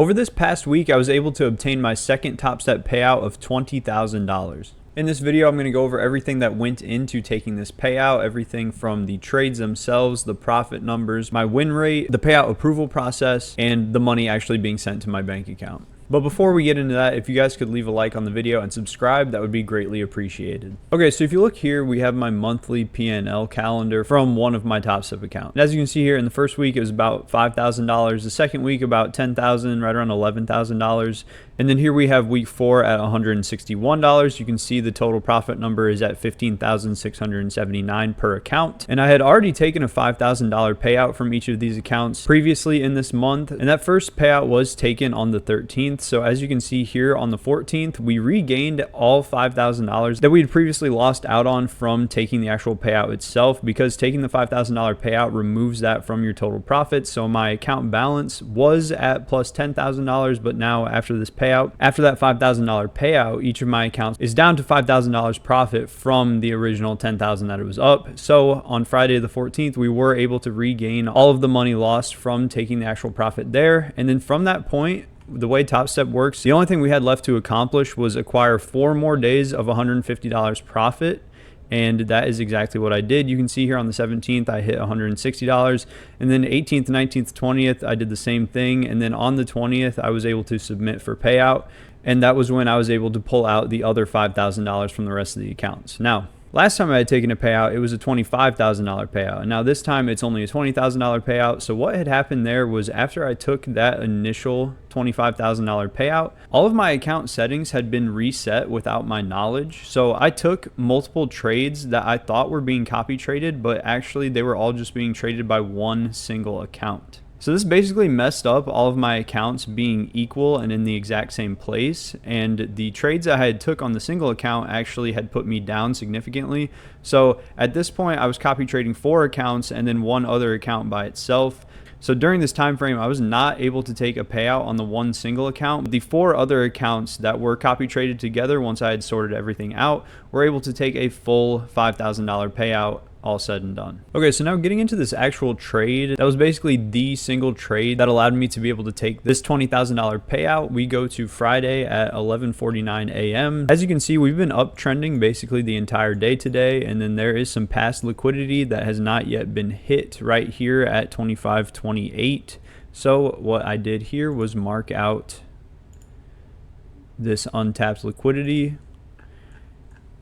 Over this past week, I was able to obtain my second Topstep payout of $20,000. In this video, I'm going to go over everything that went into taking this payout, everything from the trades themselves, the profit numbers, my win rate, the payout approval process, and the money actually being sent to my bank account. But before we get into that, if you guys could leave a like on the video and subscribe, that would be greatly appreciated. Okay, so if you look here, we have my monthly P&L calendar from one of my Topstep accounts. And as you can see here, in the first week, it was about $5,000. The second week, about $10,000, right around $11,000. And then here we have week 4 at $161. You can see the total profit number is at $15,679 per account. And I had already taken a $5,000 payout from each of these accounts previously in this month. And that first payout was taken on the 13th. So as you can see here on the 14th, we regained all $5,000 that we had previously lost out on from taking the actual payout itself, because taking the $5,000 payout removes that from your total profit. So my account balance was at plus $10,000, but now after this payout, after that $5,000 payout, each of my accounts is down to $5,000 profit from the original $10,000 that it was up. So on Friday the 14th, we were able to regain all of the money lost from taking the actual profit there. And then from that point, the way Topstep works, the only thing we had left to accomplish was acquire 4 more days of $150 profit. And that is exactly what I did. You can see here on the 17th, I hit $160. And then 18th, 19th, 20th, I did the same thing. And then on the 20th, I was able to submit for payout. And that was when I was able to pull out the other $5,000 from the rest of the accounts. Now, last time I had taken a payout, it was a $25,000 payout. And now this time it's only a $20,000 payout. So what had happened there was, after I took that initial $25,000 payout, all of my account settings had been reset without my knowledge. So I took multiple trades that I thought were being copy traded, but actually they were all just being traded by one single account. So this basically messed up all of my accounts being equal and in the exact same place. And the trades I had took on the single account actually had put me down significantly. So at this point, I was copy trading 4 accounts and then one other account by itself. So during this time frame, I was not able to take a payout on the one single account. The 4 other accounts that were copy traded together, once I had sorted everything out, were able to take a full $5,000 payout, all said and done. Okay, so now getting into this actual trade, that was basically the single trade that allowed me to be able to take this $20,000 payout. We go to Friday at 11:49 a.m. As you can see, we've been uptrending basically the entire day today, and then there is some past liquidity that has not yet been hit right here at 25.28. So what I did here was mark out this untapped liquidity,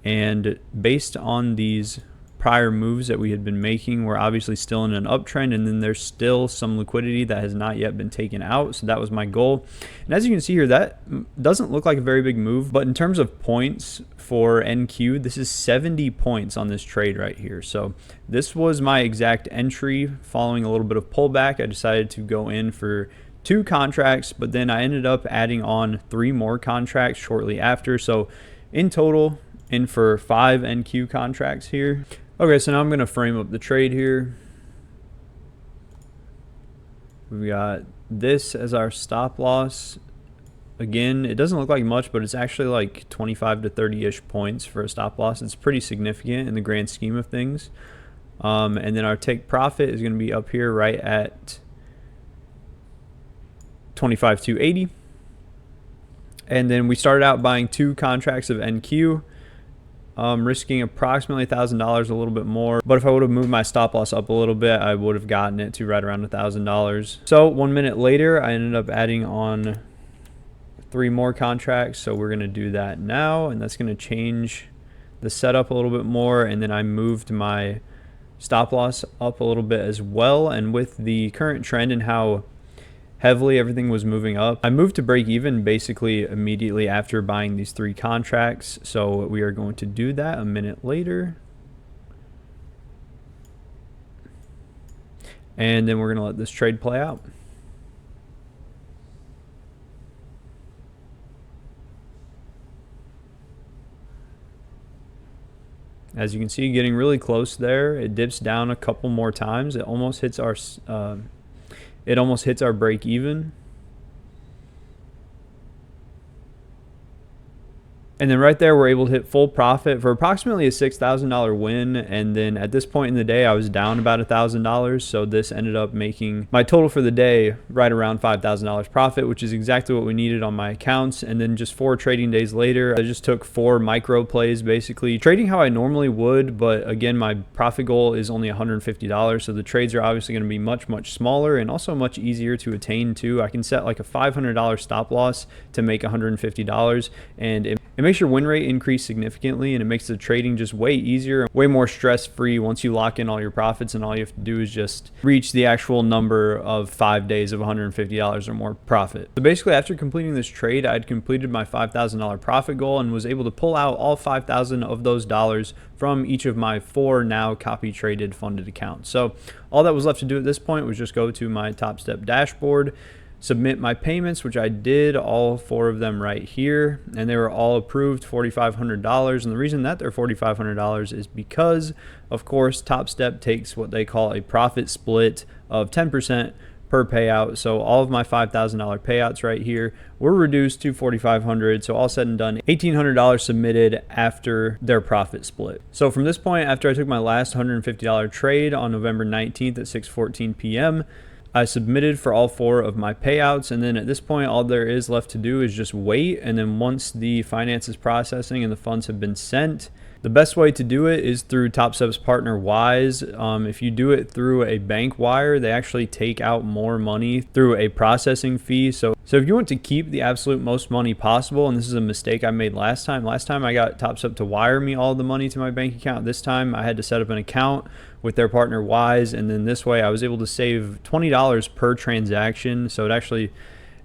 and based on these prior moves that we had been making, we're obviously still in an uptrend, and then there's still some liquidity that has not yet been taken out. So that was my goal. And as you can see here, that doesn't look like a very big move, but in terms of points for NQ, this is 70 points on this trade right here. So this was my exact entry. Following a little bit of pullback, I decided to go in for 2 contracts, but then I ended up adding on 3 more contracts shortly after. So in total, in for 5 NQ contracts here. Okay, so now I'm going to frame up the trade here. We've got this as our stop loss. Again, it doesn't look like much, but it's actually like 25 to 30-ish points for a stop loss. It's pretty significant in the grand scheme of things. And then our take profit is going to be up here right at 25,280. And then we started out buying 2 contracts of NQ. Risking approximately $1,000, a little bit more. But if I would have moved my stop loss up a little bit, I would have gotten it to right around $1,000. So 1 minute later, I ended up adding on 3 more contracts. So we're going to do that now, and that's going to change the setup a little bit more. And then I moved my stop loss up a little bit as well. And with the current trend and how heavily everything was moving up, I moved to break even basically immediately after buying these 3 contracts. So we are going to do that a minute later, and then we're going to let this trade play out. As you can see, getting really close there. It dips down a couple more times. It almost hits our break even. And then right there, we're able to hit full profit for approximately a $6,000 win. And then at this point in the day, I was down about $1,000. So this ended up making my total for the day right around $5,000 profit, which is exactly what we needed on my accounts. And then just 4 trading days later, I just took 4 micro plays, basically trading how I normally would. But again, my profit goal is only $150. So the trades are obviously going to be much, much smaller and also much easier to attain too. I can set like a $500 stop loss to make $150, and it makes your win rate increase significantly, and it makes the trading just way easier, way more stress-free once you lock in all your profits, and all you have to do is just reach the actual number of 5 days of $150 or more profit. So basically, after completing this trade, I'd completed my $5,000 profit goal and was able to pull out all 5,000 of those dollars from each of my 4 now copy traded funded accounts. So all that was left to do at this point was just go to my Topstep dashboard, submit my payments, which I did, all 4 of them right here, and they were all approved, $4,500. And the reason that they're $4,500 is because, of course, Topstep takes what they call a profit split of 10% per payout. So all of my $5,000 payouts right here were reduced to $4,500. So all said and done, $1,800 submitted after their profit split. So from this point, after I took my last $150 trade on November 19th at 6:14 p.m., I submitted for all 4 of my payouts, and then at this point all there is left to do is just wait. And then once the finance is processing and the funds have been sent, the best way to do it is through Topstep's partner Wise. If you do it through a bank wire, they actually take out more money through a processing fee. So if you want to keep the absolute most money possible, and this is a mistake I made last time I got Topstep to wire me all the money to my bank account. This time I had to set up an account with their partner Wise, and then this way I was able to save $20 per transaction. So it actually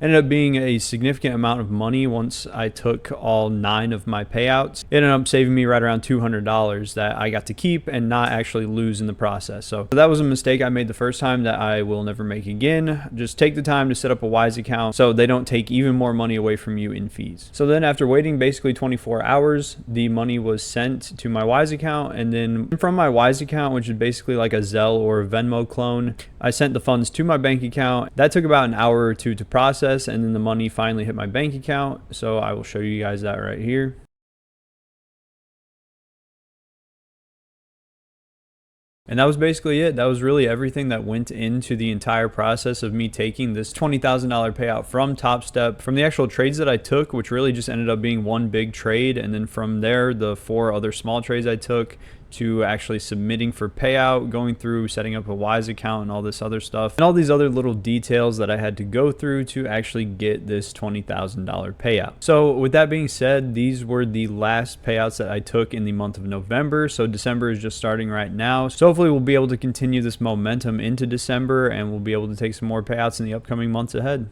ended up being a significant amount of money once I took all 9 of my payouts. It ended up saving me right around $200 that I got to keep and not actually lose in the process. So that was a mistake I made the first time that I will never make again. Just take the time to set up a Wise account so they don't take even more money away from you in fees. So then after waiting basically 24 hours, the money was sent to my Wise account, and then from my Wise account, which is basically like a Zelle or a Venmo clone, I sent the funds to my bank account. That took about an hour or 2 to process, and then the money finally hit my bank account. So I will show you guys that right here. And that was basically it. That was really everything that went into the entire process of me taking this $20,000 payout from Topstep, from the actual trades that I took, which really just ended up being one big trade. And then from there, the 4 other small trades I took, to actually submitting for payout, going through setting up a Wise account and all this other stuff, and all these other little details that I had to go through to actually get this $20,000 payout. So with that being said, these were the last payouts that I took in the month of November. So December is just starting right now. So hopefully we'll be able to continue this momentum into December, and we'll be able to take some more payouts in the upcoming months ahead.